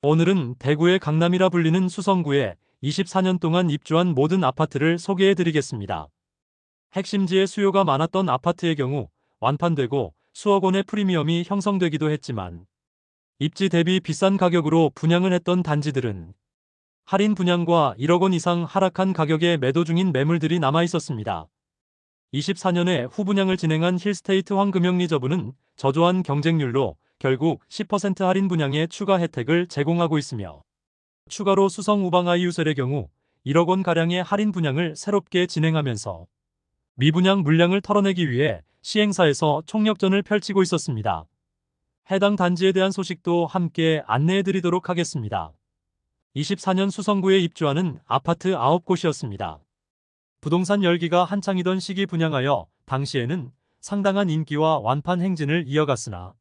오늘은 대구의 강남이라 불리는 수성구에 24년 동안 입주한 모든 아파트를 소개해 드리겠습니다. 핵심지에 수요가 많았던 아파트의 경우 완판되고 수억 원의 프리미엄이 형성되기도 했지만 입지 대비 비싼 가격으로 분양을 했던 단지들은 할인 분양과 1억 원 이상 하락한 가격에 매도 중인 매물들이 남아 있었습니다. 24년에 후분양을 진행한 힐스테이트 황금영 리저브는 저조한 경쟁률로 결국 10% 할인 분양의 추가 혜택을 제공하고 있으며 추가로 수성 우방아이유셀의 경우 1억 원가량의 할인 분양을 새롭게 진행하면서 미분양 물량을 털어내기 위해 시행사에서 총력전을 펼치고 있었습니다. 해당 단지에 대한 소식도 함께 안내해드리도록 하겠습니다. 24년 수성구에 입주하는 아파트 9곳이었습니다. 부동산 열기가 한창이던 시기 분양하여 당시에는 상당한 인기와 완판 행진을 이어갔으나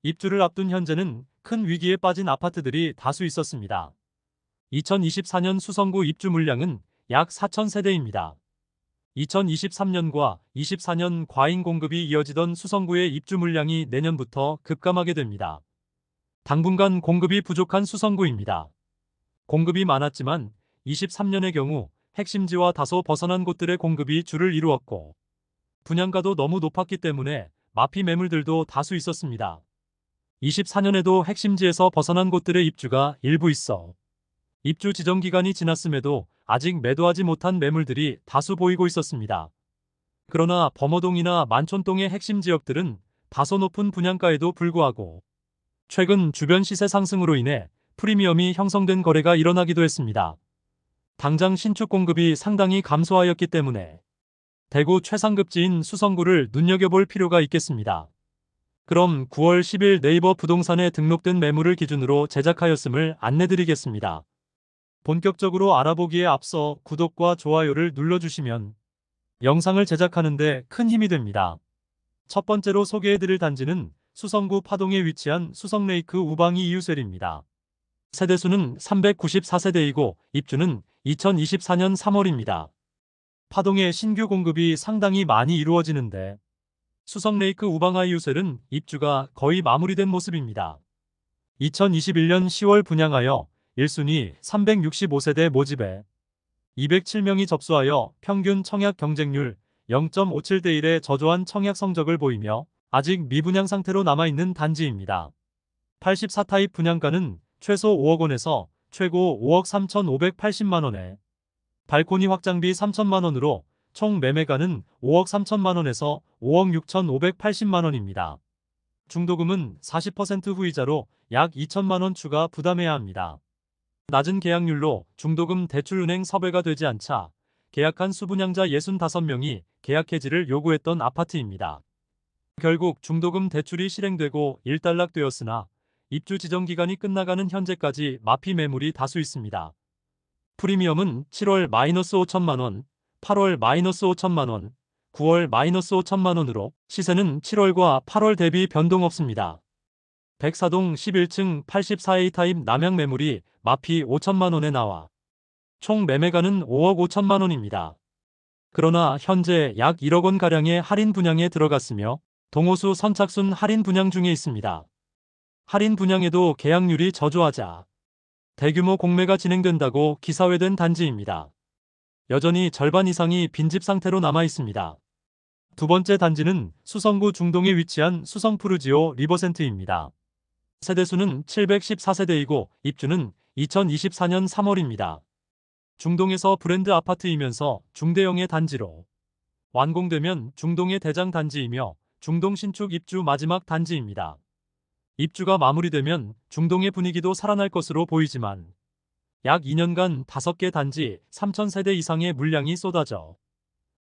입주를 앞둔 현재는 큰 위기에 빠진 아파트들이 다수 있었습니다. 2024년 수성구 입주 물량은 약 4,000세대입니다. 2023년과 24년 과잉 공급이 이어지던 수성구의 입주 물량이 내년부터 급감하게 됩니다. 당분간 공급이 부족한 수성구입니다. 공급이 많았지만 23년의 경우 핵심지와 다소 벗어난 곳들의 공급이 주를 이루었고 분양가도 너무 높았기 때문에 마피 매물들도 다수 있었습니다. 24년에도 핵심지에서 벗어난 곳들의 입주가 일부 있어 입주 지정 기간이 지났음에도 아직 매도하지 못한 매물들이 다수 보이고 있었습니다. 그러나 범어동이나 만촌동의 핵심 지역들은 다소 높은 분양가에도 불구하고 최근 주변 시세 상승으로 인해 프리미엄이 형성된 거래가 일어나기도 했습니다. 당장 신축 공급이 상당히 감소하였기 때문에 대구 최상급지인 수성구를 눈여겨볼 필요가 있겠습니다. 그럼 9월 10일 네이버 부동산에 등록된 매물을 기준으로 제작하였음을 안내드리겠습니다. 본격적으로 알아보기에 앞서 구독과 좋아요를 눌러주시면 영상을 제작하는데 큰 힘이 됩니다. 첫 번째로 소개해드릴 단지는 수성구 파동에 위치한 수성레이크 우방이 이유셀입니다. 세대수는 394세대이고 입주는 2024년 3월입니다. 파동의 신규 공급이 상당히 많이 이루어지는데 수성레이크 우방아이유셀은 입주가 거의 마무리된 모습입니다. 2021년 10월 분양하여 1순위 365세대 모집에 207명이 접수하여 평균 청약 경쟁률 0.57대 1의 저조한 청약 성적을 보이며 아직 미분양 상태로 남아있는 단지입니다. 84타입 분양가는 최소 5억 원에서 최고 5억 3,580만 원에 발코니 확장비 3천만 원으로 총 매매가는 5억 3천만 원에서 5억 6,580만 원입니다. 중도금은 40% 후이자로 약 2천만 원 추가 부담해야 합니다. 낮은 계약률로 중도금 대출은행 섭외가 되지 않자 계약한 수분양자 65명이 계약 해지를 요구했던 아파트입니다. 결국 중도금 대출이 실행되고 일단락되었으나 입주 지정 기간이 끝나가는 현재까지 마피 매물이 다수 있습니다. 프리미엄은 7월 -5천만 원, 8월 -5천만 원, 9월 -5천만 원으로 시세는 7월과 8월 대비 변동 없습니다. 백사동 11층 84A 타입 남양 매물이 마피 5천만 원에 나와 총 매매가는 5억 5천만 원입니다. 그러나 현재 약 1억 원가량의 할인 분양에 들어갔으며 동호수 선착순 할인 분양 중에 있습니다. 할인 분양에도 계약률이 저조하자 대규모 공매가 진행된다고 기사회된 단지입니다. 여전히 절반 이상이 빈집 상태로 남아 있습니다. 두 번째 단지는 수성구 중동에 위치한 수성푸르지오 리버센트입니다. 세대수는 714세대이고 입주는 2024년 3월입니다. 중동에서 브랜드 아파트이면서 중대형의 단지로 완공되면 중동의 대장 단지이며 중동 신축 입주 마지막 단지입니다. 입주가 마무리되면 중동의 분위기도 살아날 것으로 보이지만 약 2년간 5개 단지 3,000세대 이상의 물량이 쏟아져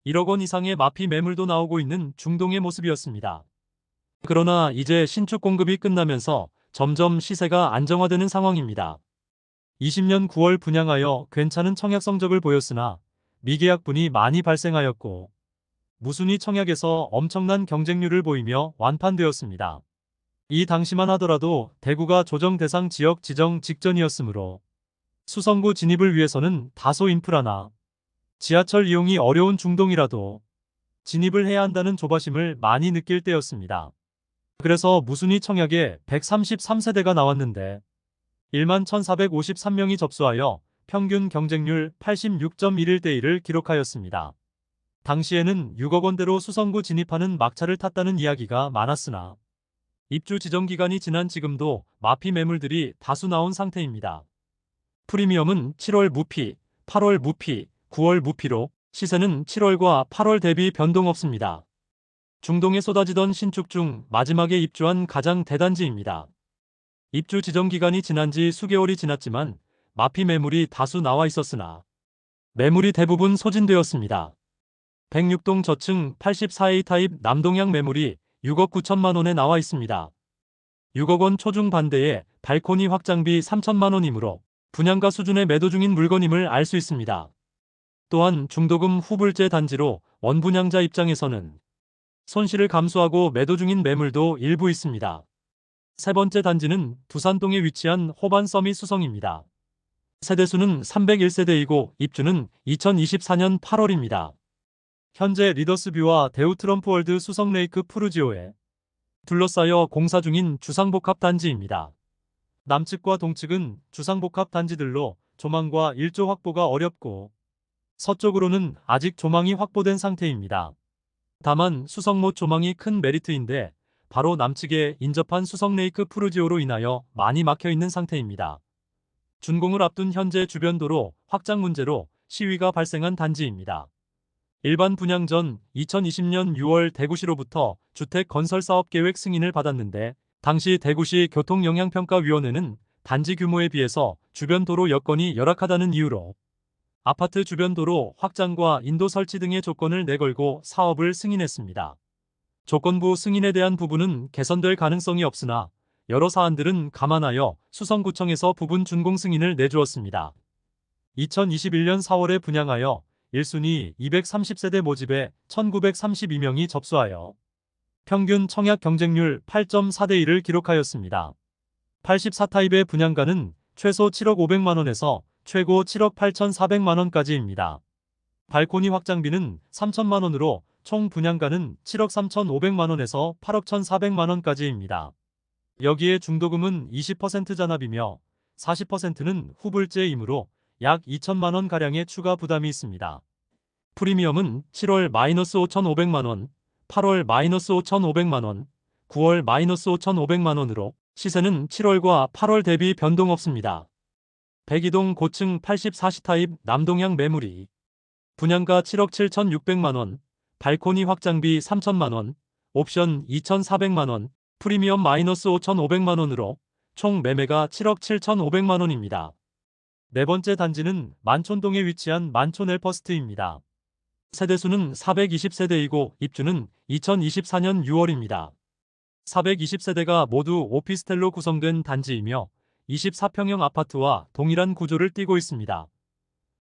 1억 원 이상의 마피 매물도 나오고 있는 중동의 모습이었습니다. 그러나 이제 신축 공급이 끝나면서 점점 시세가 안정화되는 상황입니다. 20년 9월 분양하여 괜찮은 청약 성적을 보였으나 미계약분이 많이 발생하였고 무순위 청약에서 엄청난 경쟁률을 보이며 완판되었습니다. 이 당시만 하더라도 대구가 조정 대상 지역 지정 직전이었으므로 수성구 진입을 위해서는 다소 인프라나 지하철 이용이 어려운 중동이라도 진입을 해야 한다는 조바심을 많이 느낄 때였습니다. 그래서 무순위 청약에 133세대가 나왔는데 1만 1,453명이 접수하여 평균 경쟁률 86.11대 1을 기록하였습니다. 당시에는 6억 원대로 수성구 진입하는 막차를 탔다는 이야기가 많았으나 입주 지정 기간이 지난 지금도 마피 매물들이 다수 나온 상태입니다. 프리미엄은 7월 무피, 8월 무피, 9월 무피로 시세는 7월과 8월 대비 변동 없습니다. 중동에 쏟아지던 신축 중 마지막에 입주한 가장 대단지입니다. 입주 지정 기간이 지난 지 수개월이 지났지만 마피 매물이 다수 나와 있었으나 매물이 대부분 소진되었습니다. 106동 저층 84A 타입 남동향 매물이 6억 9천만 원에 나와 있습니다. 6억 원 초중 반대에 발코니 확장비 3천만 원이므로 분양가 수준의 매도 중인 물건임을 알 수 있습니다. 또한 중도금 후불제 단지로 원분양자 입장에서는 손실을 감수하고 매도 중인 매물도 일부 있습니다. 세 번째 단지는 두산동에 위치한 호반 서밋 수성입니다. 세대수는 301세대이고 입주는 2024년 8월입니다. 현재 리더스뷰와 대우 트럼프월드 수성레이크 푸르지오에 둘러싸여 공사 중인 주상복합 단지입니다. 남측과 동측은 주상복합 단지들로 조망과 일조 확보가 어렵고 서쪽으로는 아직 조망이 확보된 상태입니다. 다만 수성못 조망이 큰 메리트인데 바로 남측에 인접한 수성레이크 푸르지오로 인하여 많이 막혀있는 상태입니다. 준공을 앞둔 현재 주변 도로 확장 문제로 시위가 발생한 단지입니다. 일반 분양 전 2020년 6월 대구시로부터 주택 건설 사업 계획 승인을 받았는데 당시 대구시 교통영향평가위원회는 단지 규모에 비해서 주변 도로 여건이 열악하다는 이유로 아파트 주변 도로 확장과 인도 설치 등의 조건을 내걸고 사업을 승인했습니다. 조건부 승인에 대한 부분은 개선될 가능성이 없으나 여러 사안들은 감안하여 수성구청에서 부분 준공 승인을 내주었습니다. 2021년 4월에 분양하여 1순위 230세대 모집에 1932명이 접수하여 평균 청약 경쟁률 8.4대 1을 기록하였습니다. 84타입의 분양가는 최소 7억 500만원에서 최고 7억 8,400만원까지입니다. 발코니 확장비는 3천만원으로 총 분양가는 7억 3,500만원에서 8억 1,400만원까지입니다. 여기에 중도금은 20% 잔압이며 40%는 후불제이므로 약 2천만원가량의 추가 부담이 있습니다. 프리미엄은 7월 마이너스 5,500만원, 8월 마이너스 5,500만원, 9월 마이너스 5,500만원으로 시세는 7월과 8월 대비 변동 없습니다. 102동 고층 84시 타입 남동향 매물이 분양가 7억 7,600만원, 발코니 확장비 3천만원, 옵션 2,400만원, 프리미엄 마이너스 5,500만원으로 총 매매가 7억 7,500만원입니다. 네 번째 단지는 만촌동에 위치한 만촌 엘퍼스트입니다. 세대수는 420세대이고 입주는 2024년 6월입니다. 420세대가 모두 오피스텔로 구성된 단지이며 24평형 아파트와 동일한 구조를 띠고 있습니다.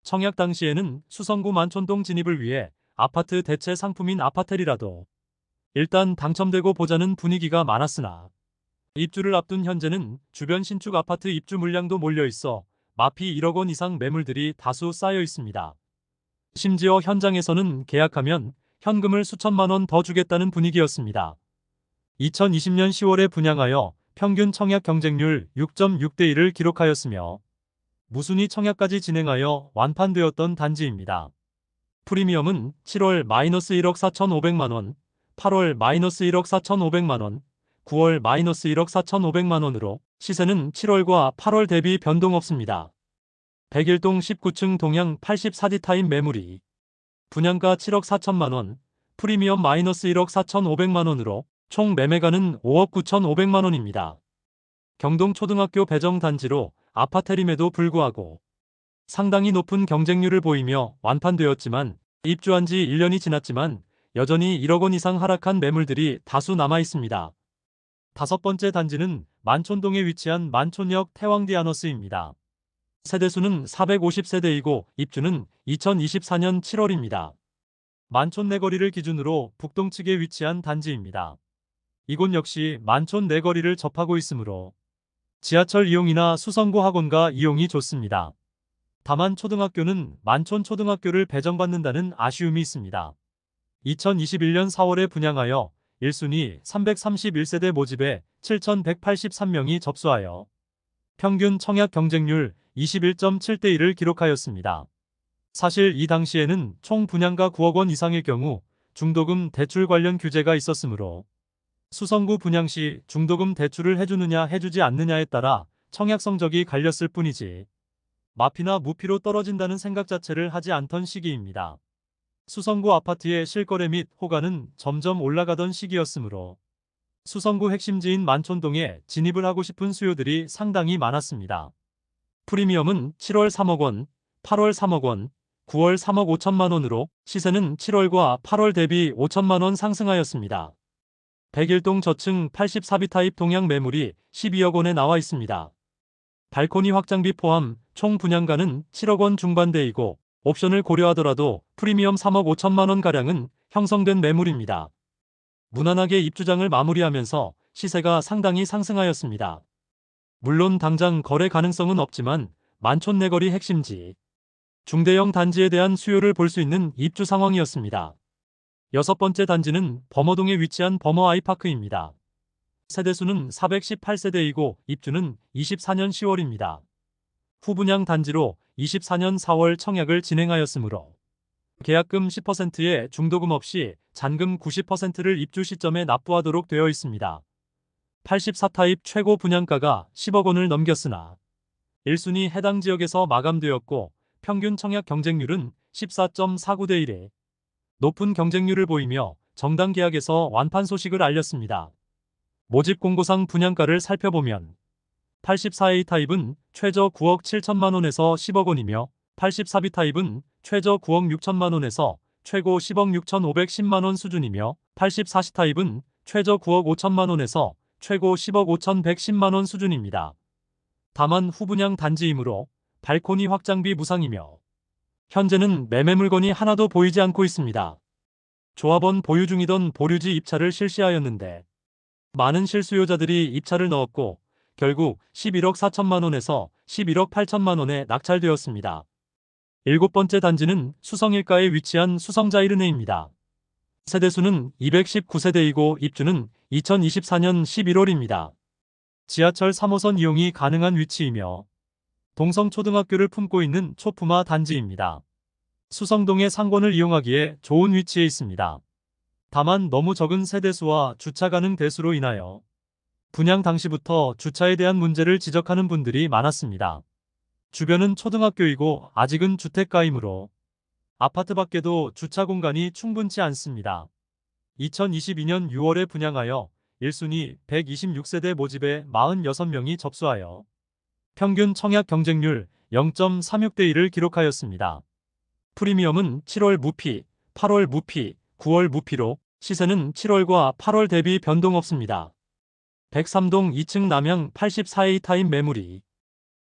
청약 당시에는 수성구 만촌동 진입을 위해 아파트 대체 상품인 아파텔이라도 일단 당첨되고 보자는 분위기가 많았으나 입주를 앞둔 현재는 주변 신축 아파트 입주 물량도 몰려있어 마피 1억 원 이상 매물들이 다수 쌓여 있습니다. 심지어 현장에서는 계약하면 현금을 수천만 원 더 주겠다는 분위기였습니다. 2020년 10월에 분양하여 평균 청약 경쟁률 6.6대 1을 기록하였으며 무순위 청약까지 진행하여 완판되었던 단지입니다. 프리미엄은 7월 마이너스 1억 4,500만원, 8월 마이너스 1억 4,500만원, 9월 마이너스 1억 4,500만원으로 시세는 7월과 8월 대비 변동 없습니다. 101동 19층 동향 84D 타입 매물이 분양가 7억 4천만원, 프리미엄 마이너스 1억 4,500만원으로 총 매매가는 5억 9,500만원입니다. 경동초등학교 배정 단지로 아파텔임에도 불구하고 상당히 높은 경쟁률을 보이며 완판되었지만 입주한 지 1년이 지났지만 여전히 1억 원 이상 하락한 매물들이 다수 남아 있습니다. 다섯 번째 단지는 만촌동에 위치한 만촌역 태왕디아너스입니다. 세대수는 450세대이고 입주는 2024년 7월입니다. 만촌 내거리를 기준으로 북동측에 위치한 단지입니다. 이곳 역시 만촌 내거리를 접하고 있으므로 지하철 이용이나 수성구 학원가 이용이 좋습니다. 다만 초등학교는 만촌 초등학교를 배정받는다는 아쉬움이 있습니다. 2021년 4월에 분양하여 1순위 331세대 모집에 7,183명이 접수하여 평균 청약 경쟁률 21.7대 1을 기록하였습니다. 사실 이 당시에는 총 분양가 9억 원 이상의 경우 중도금 대출 관련 규제가 있었으므로 수성구 분양 시 중도금 대출을 해주느냐 해주지 않느냐에 따라 청약 성적이 갈렸을 뿐이지 마피나 무피로 떨어진다는 생각 자체를 하지 않던 시기입니다. 수성구 아파트의 실거래 및 호가는 점점 올라가던 시기였으므로 수성구 핵심지인 만촌동에 진입을 하고 싶은 수요들이 상당히 많았습니다. 프리미엄은 7월 3억 원, 8월 3억 원, 9월 3억 5천만 원으로 시세는 7월과 8월 대비 5천만 원 상승하였습니다. 101동 저층 84비 타입 동양 매물이 12억 원에 나와 있습니다. 발코니 확장비 포함 총 분양가는 7억 원 중반대이고 옵션을 고려하더라도 프리미엄 3억 5천만 원가량은 형성된 매물입니다. 무난하게 입주장을 마무리하면서 시세가 상당히 상승하였습니다. 물론 당장 거래 가능성은 없지만 만촌 내거리 핵심지, 중대형 단지에 대한 수요를 볼 수 있는 입주 상황이었습니다. 여섯 번째 단지는 범어동에 위치한 범어 아이파크입니다. 세대수는 418세대이고 입주는 24년 10월입니다. 후분양 단지로 24년 4월 청약을 진행하였으므로 계약금 10%에 중도금 없이 잔금 90%를 입주 시점에 납부하도록 되어 있습니다. 84타입 최고 분양가가 10억 원을 넘겼으나 1순위 해당 지역에서 마감되었고 평균 청약 경쟁률은 14.49대 1에 높은 경쟁률을 보이며 정당 계약에서 완판 소식을 알렸습니다. 모집 공고상 분양가를 살펴보면 84A 타입은 최저 9억 7천만 원에서 10억 원이며 84B 타입은 최저 9억 6천만 원에서 최고 10억 6,510만 원 수준이며 84C 타입은 최저 9억 5천만 원에서 최고 10억 5,110만 원 수준입니다. 다만 후분양 단지이므로 발코니 확장비 무상이며 현재는 매매 물건이 하나도 보이지 않고 있습니다. 조합원 보유 중이던 보류지 입찰을 실시하였는데 많은 실수요자들이 입찰을 넣었고 결국 11억 4천만 원에서 11억 8천만 원에 낙찰되었습니다. 일곱 번째 단지는 수성 일가에 위치한 수성자이르네입니다. 세대수는 219세대이고 입주는 2024년 11월입니다. 지하철 3호선 이용이 가능한 위치이며 동성초등학교를 품고 있는 초품화 단지입니다. 수성동의 상권을 이용하기에 좋은 위치에 있습니다. 다만 너무 적은 세대수와 주차 가능 대수로 인하여 분양 당시부터 주차에 대한 문제를 지적하는 분들이 많았습니다. 주변은 초등학교이고 아직은 주택가이므로 아파트 밖에도 주차 공간이 충분치 않습니다. 2022년 6월에 분양하여 1순위 126세대 모집에 46명이 접수하여 평균 청약 경쟁률 0.36대 1을 기록하였습니다. 프리미엄은 7월 무피, 8월 무피, 9월 무피로 시세는 7월과 8월 대비 변동 없습니다. 103동 2층 남향 84A 타입 매물이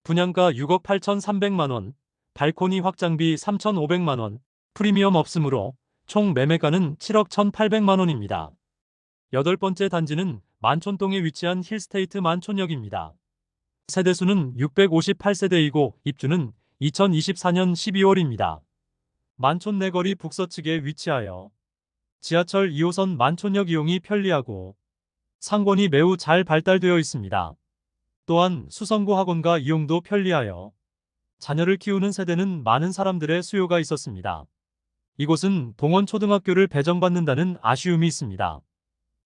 분양가 6억 8,300만원, 발코니 확장비 3,500만원, 프리미엄 없으므로 총 매매가는 7억 1,800만원입니다. 여덟 번째 단지는 만촌동에 위치한 힐스테이트 만촌역입니다. 세대수는 658세대이고 입주는 2024년 12월입니다. 만촌 내거리 북서측에 위치하여 지하철 2호선 만촌역 이용이 편리하고 상권이 매우 잘 발달되어 있습니다. 또한 수성구 학원가 이용도 편리하여 자녀를 키우는 세대는 많은 사람들의 수요가 있었습니다. 이곳은 동원초등학교를 배정받는다는 아쉬움이 있습니다.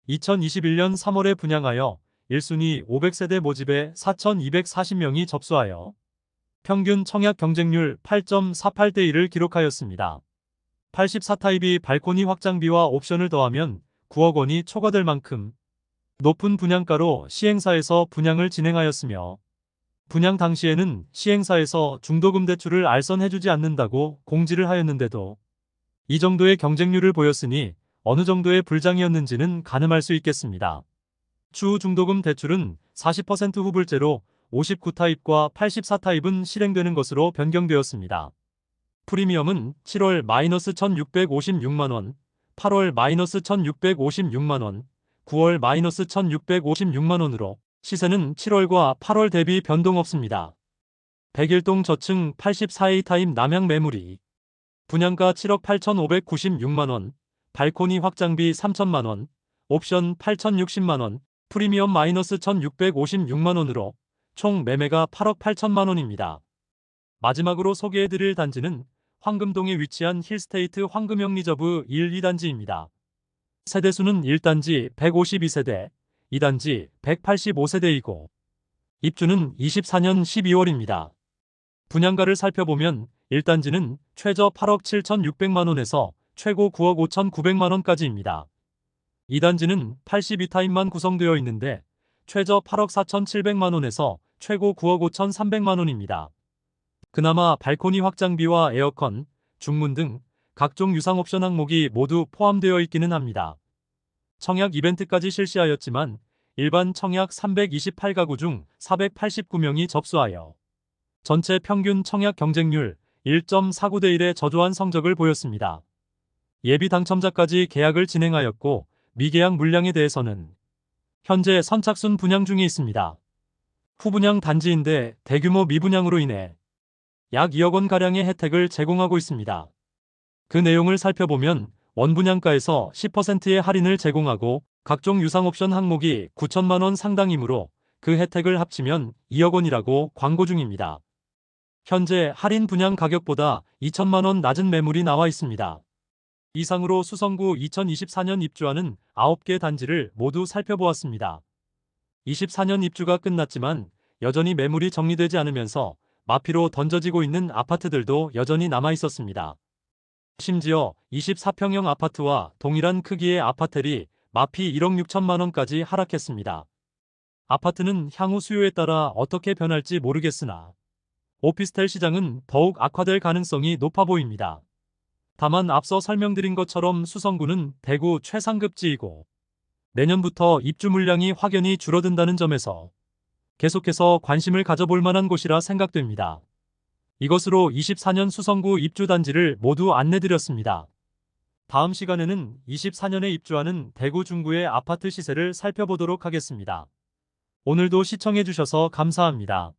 2021년 3월에 분양하여 1순위 500세대 모집에 4,240명이 접수하여 평균 청약 경쟁률 8.48대 1을 기록하였습니다. 84타입이 발코니 확장비와 옵션을 더하면 9억 원이 초과될 만큼 높은 분양가로 시행사에서 분양을 진행하였으며 분양 당시에는 시행사에서 중도금 대출을 알선해주지 않는다고 공지를 하였는데도 이 정도의 경쟁률을 보였으니 어느 정도의 불장이었는지는 가늠할 수 있겠습니다. 추후 중도금 대출은 40% 후불제로 59타입과 84타입은 실행되는 것으로 변경되었습니다. 프리미엄은 7월 마이너스 1,656만원, 8월 마이너스 1,656만원, 9월 마이너스 1,656만원으로 시세는 7월과 8월 대비 변동 없습니다. 101동 저층 84A 타입 남향 매물이 분양가 7억 8,596만원, 발코니 확장비 3천만원, 옵션 8,060만원, 프리미엄 마이너스 1,656만원으로 총 매매가 8억 8천만 원입니다. 마지막으로 소개해드릴 단지는 황금동에 위치한 힐스테이트 황금영 리저브 1, 2단지입니다. 세대수는 1단지 152세대, 2단지 185세대이고 입주는 24년 12월입니다. 분양가를 살펴보면 1단지는 최저 8억 7,600만 원에서 최고 9억 5,900만 원까지입니다. 2단지는 82타입만 구성되어 있는데 최저 8억 4,700만 원에서 최고 9억 5,300만 원입니다. 그나마 발코니 확장비와 에어컨, 중문 등 각종 유상 옵션 항목이 모두 포함되어 있기는 합니다. 청약 이벤트까지 실시하였지만 일반 청약 328가구 중 489명이 접수하여 전체 평균 청약 경쟁률 1.49대 1의 저조한 성적을 보였습니다. 예비 당첨자까지 계약을 진행하였고 미계약 물량에 대해서는 현재 선착순 분양 중에 있습니다. 후분양 단지인데 대규모 미분양으로 인해 약 2억 원가량의 혜택을 제공하고 있습니다. 그 내용을 살펴보면 원분양가에서 10%의 할인을 제공하고 각종 유상 옵션 항목이 9천만 원 상당이므로 그 혜택을 합치면 2억 원이라고 광고 중입니다. 현재 할인 분양 가격보다 2천만 원 낮은 매물이 나와 있습니다. 이상으로 수성구 2024년 입주하는 9개 단지를 모두 살펴보았습니다. 24년 입주가 끝났지만 여전히 매물이 정리되지 않으면서 마피로 던져지고 있는 아파트들도 여전히 남아 있었습니다. 심지어 24평형 아파트와 동일한 크기의 아파텔이 마피 1억 6천만 원까지 하락했습니다. 아파트는 향후 수요에 따라 어떻게 변할지 모르겠으나 오피스텔 시장은 더욱 악화될 가능성이 높아 보입니다. 다만 앞서 설명드린 것처럼 수성구는 대구 최상급지이고 내년부터 입주 물량이 확연히 줄어든다는 점에서 계속해서 관심을 가져볼 만한 곳이라 생각됩니다. 이것으로 24년 수성구 입주 단지를 모두 안내드렸습니다. 다음 시간에는 24년에 입주하는 대구 중구의 아파트 시세를 살펴보도록 하겠습니다. 오늘도 시청해주셔서 감사합니다.